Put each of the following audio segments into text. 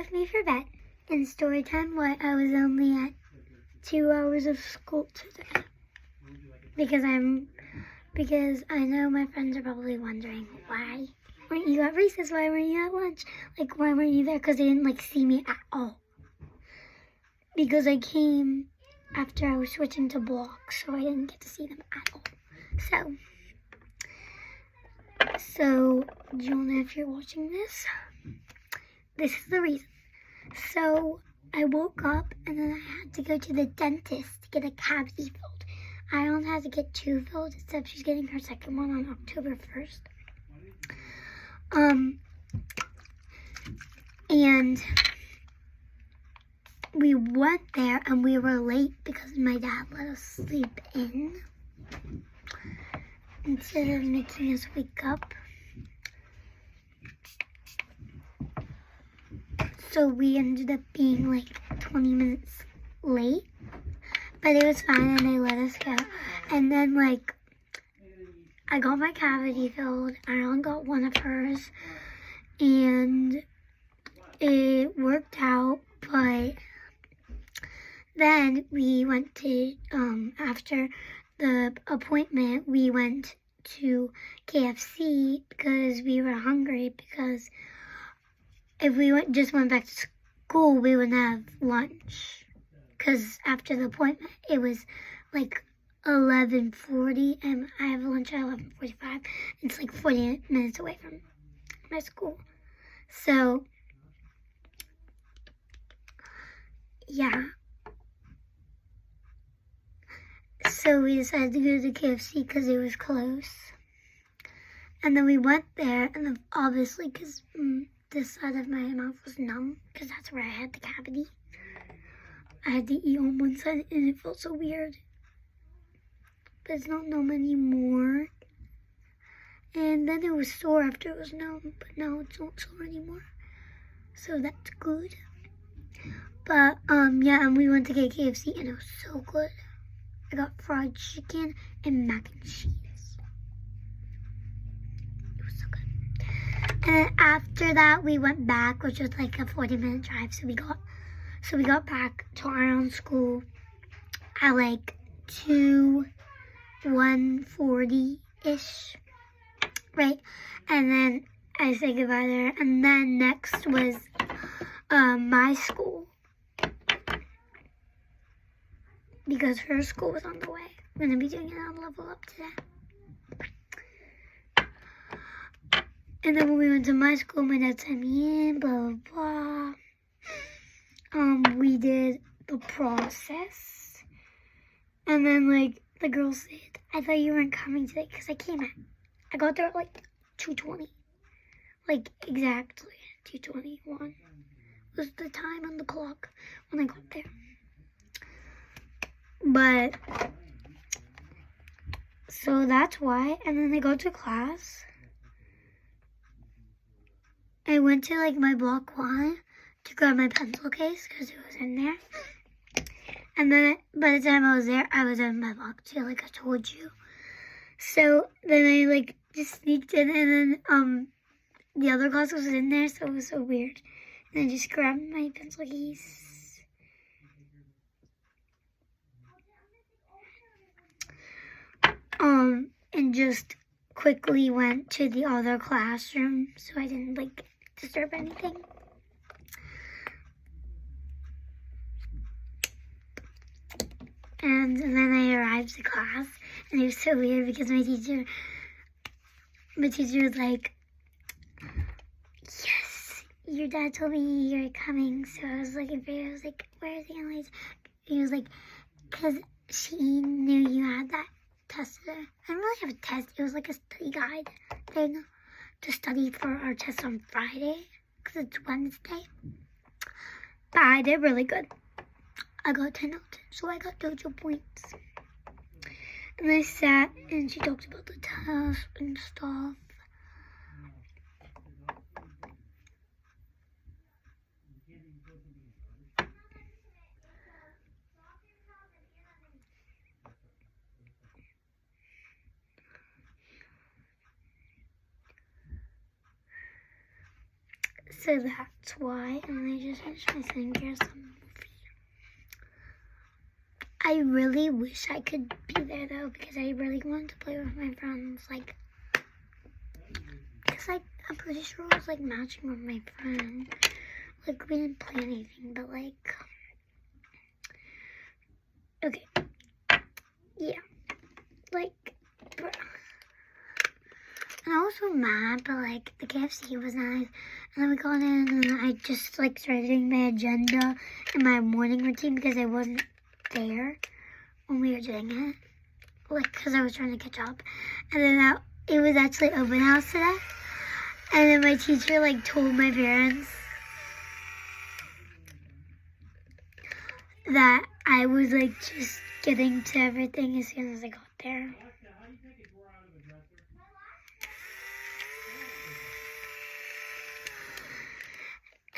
With me for bed. In story time, I was only at 2 hours of school today. Because I know my friends are probably wondering, why weren't you at recess? Why weren't you at lunch? Like, why weren't you there? Because they didn't, see me at all. Because I came after I was switching to blocks, so I didn't get to see them at all. So, Jonah, if you're watching this is the reason. So, I woke up and then I had to go to the dentist to get a cavity filled. Ion had to get 2 filled, except she's getting her second one on October 1st. And we went there and we were late because my dad let us sleep in instead of making us wake up. So we ended up being like 20 minutes late, but it was fine and they let us go. And then I got my cavity filled, Ion got one of hers, and it worked out. But then we went to, after the appointment, we went to KFC because we were hungry, because if we just went back to school, we wouldn't have lunch. Because after the appointment, it was 11:40, and I have lunch at 11:45. It's 40 minutes away from my school. So, yeah. So we decided to go to KFC because it was close. And then we went there, and then obviously, because this side of my mouth was numb, because that's where I had the cavity. I had to eat on one side, and it felt so weird. But it's not numb anymore. And then it was sore after it was numb, but now it's not sore anymore. So that's good. But, yeah, and we went to get KFC, and it was so good. I got fried chicken and mac and cheese. It was so good. And then after that, we went back, which was a 40-minute drive. So we got back to our own school at 1:40-ish, right? And then I said goodbye there. And then next was my school, because her school was on the way. We're going to be doing it on Level Up today. And then when we went to my school, my dad sent me in, blah, blah, blah. We did the process. And then, the girl said, I thought you weren't coming today, because I got there at 2:20. Exactly 2:21 was the time on the clock when I got there. But, so that's why. And then I go to class. I went to my block 1 to grab my pencil case because it was in there. And then by the time I was there, I was in my block 2, like I told you. So then I just sneaked in, and then the other class was in there, so it was so weird. And I just grabbed my pencil case. And just quickly went to the other classroom so I didn't disturb anything. And then I arrived to class, and it was so weird because my teacher was like, yes, your dad told me you're coming. So I was looking for you. I was like, where is he? And he was like, because she knew you had that test today. I didn't really have a test. It was a study guide thing to study for our test on Friday, because it's Wednesday. But I did really good. I got 10 out of 10, so I got dojo points. And I sat, and she talked about the test and stuff. So that's why. And then I just finished my skincare. I really wish I could be there though, because I really wanted to play with my friends. Like, cause like I'm pretty sure I was like matching with my friend. Like we didn't play anything, but like, okay, yeah, like, bruh. And I was so mad, but like the KFC was nice. And then we got in, and I just like started doing my agenda and my morning routine because I wasn't there when we were doing it, like because I was trying to catch up. And then it was actually open house today, and then my teacher like told my parents that I was like just getting to everything as soon as I got there.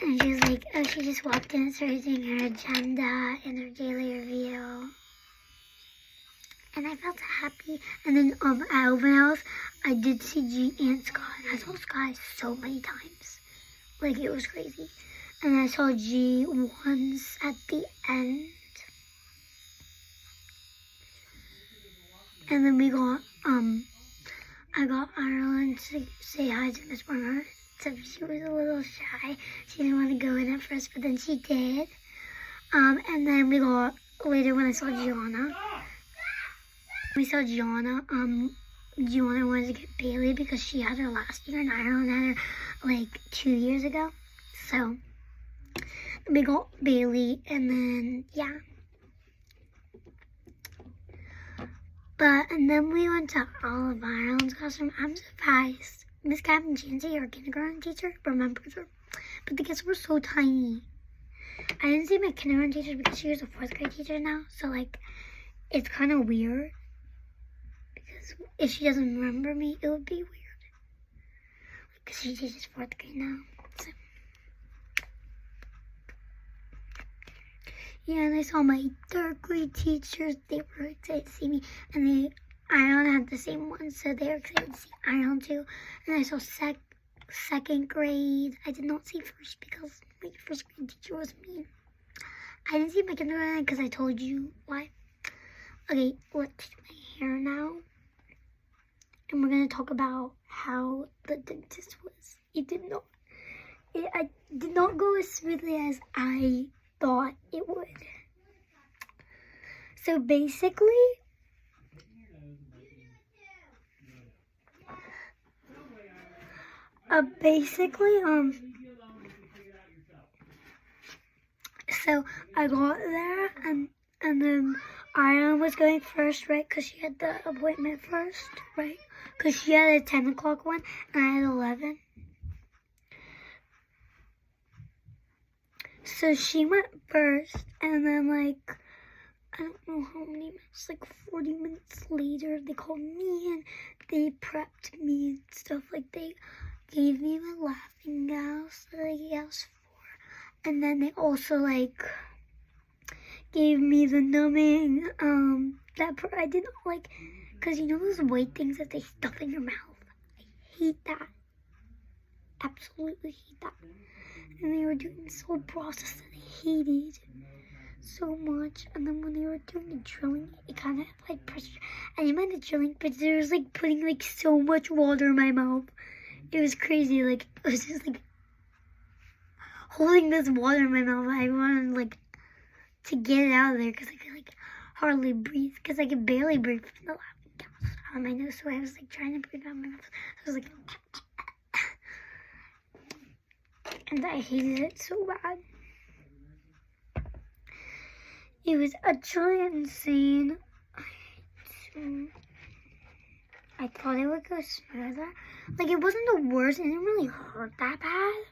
And she was like, oh, she just walked in and started doing her agenda and her daily review. And I felt happy. And then at open house, I did see G and Scott. And I saw Scott so many times. Like, it was crazy. And I saw G once at the end. And then we got, I got Ireland to say hi to Miss Barnard. Except she was a little shy. She didn't want to go in at first, but then she did. And then we got, later when I saw Gianna, Gianna wanted to get Bailey because she had her last year and Ireland had her like 2 years ago. So we got Bailey, and then, yeah. And then we went to Olive Ireland's classroom. I'm surprised Miss Captain Jancy, our kindergarten teacher, remembers her. But the kids were so tiny. I didn't see my kindergarten teacher because she was a 4th grade teacher now. So, like, it's kind of weird. Because if she doesn't remember me, it would be weird. Because she teaches 4th grade now. So. Yeah, and I saw my 3rd grade teachers. They were excited to see me. And Ireland had the same one, so they were excited to see Ireland too. And I saw 2nd grade. I did not see 1st because my 1st grade teacher was mean. I didn't see my kindergarten because I told you why. Okay, let's do my hair now. And we're going to talk about how the dentist was. I did not go as smoothly as I thought it would. So basically, so I got there, and then Ariana was going first, right? Because she had the appointment first, right? Because she had a 10 o'clock one, and I had 11. So she went first, and then, like, I don't know how many minutes, like 40 minutes later, they called me, and they prepped me and stuff. Like, they gave me my laughing gas that I asked for. And then they also, like, gave me the numbing, that I did not like, because you know those white things that they stuff in your mouth? I hate that. Absolutely hate that. And they were doing this whole process that I hated so much. And then when they were doing the drilling, it kind of applied pressure. I didn't mind the drilling, but they was like putting like so much water in my mouth. It was crazy. Like, it was just like holding this water in my mouth. I wanted like to get it out of there because I could like hardly breathe, because I could barely breathe from the laughing gas out of my nose. So I was like trying to breathe out my mouth. I was like, and I hated it so bad. It was actually insane. I thought it would go smoother. Like, it wasn't the worst. It didn't really hurt that bad.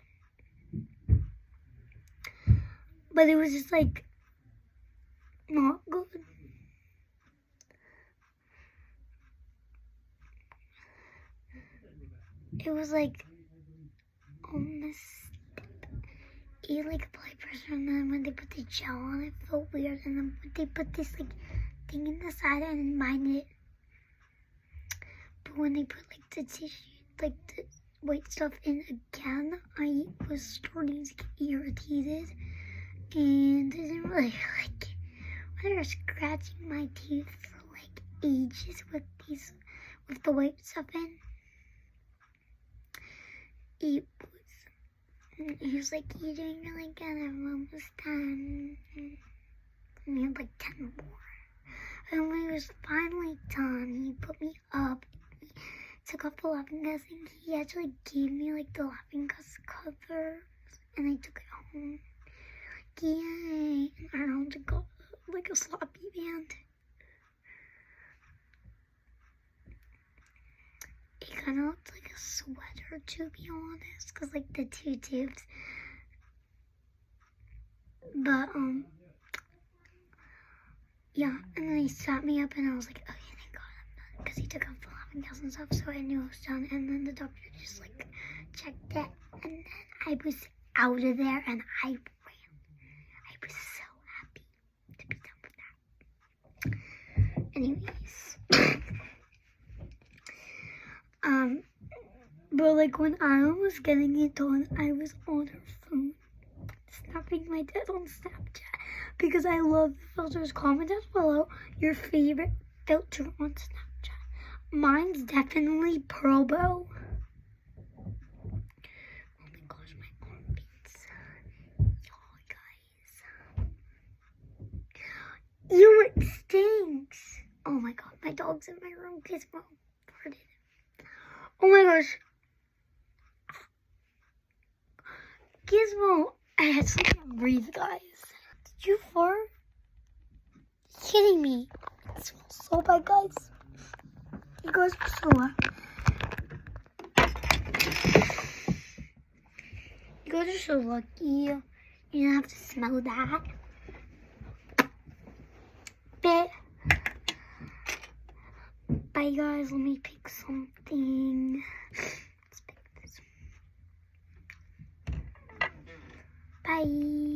But it was just, like, not good. It was, like, on this... You like apply pressure, and then when they put the gel on, it felt weird. And then they put this like thing in the side, and mind it. But when they put like the tissue, like the white stuff in again, I was starting to get irritated, and I didn't really like it. When I was scratching my teeth for like ages with the white stuff in. He was like, "You're doing really good, I'm almost done." And he had like 10 more. And when he was finally done, he put me up. He took off the laughing gas, and he actually gave me like the laughing gas cover, and I took it home. Like, yay! And Arnold got like a sloppy band. It kind of looked like a sweater, to be honest, because like the two tubes. But yeah, and then he sat me up, and I was like, okay, thank God I'm done, because he took off the laughing gas and stuff, so I knew I was done. And then the doctor just like checked it, and then I was out of there, and I ran. I was so happy to be done with that. Anyways, but like when I was getting it done, I was on her phone, snapping my dad on Snapchat, because I love the filters. Comment down below your favorite filter on Snapchat. Mine's definitely Pearl Bow. Oh my gosh, my arm beats. Y'all guys. Ew, it stinks. Oh my god, my dog's in my room. Gizmo farted. Oh my gosh. Gizmo, I actually can't breathe, guys. Did you fart? Kidding me. It smells so bad, guys. You guys are so loud. You guys are so lucky. You don't have to smell that. But bye, guys. Let me pick something. Let's pick this. Bye.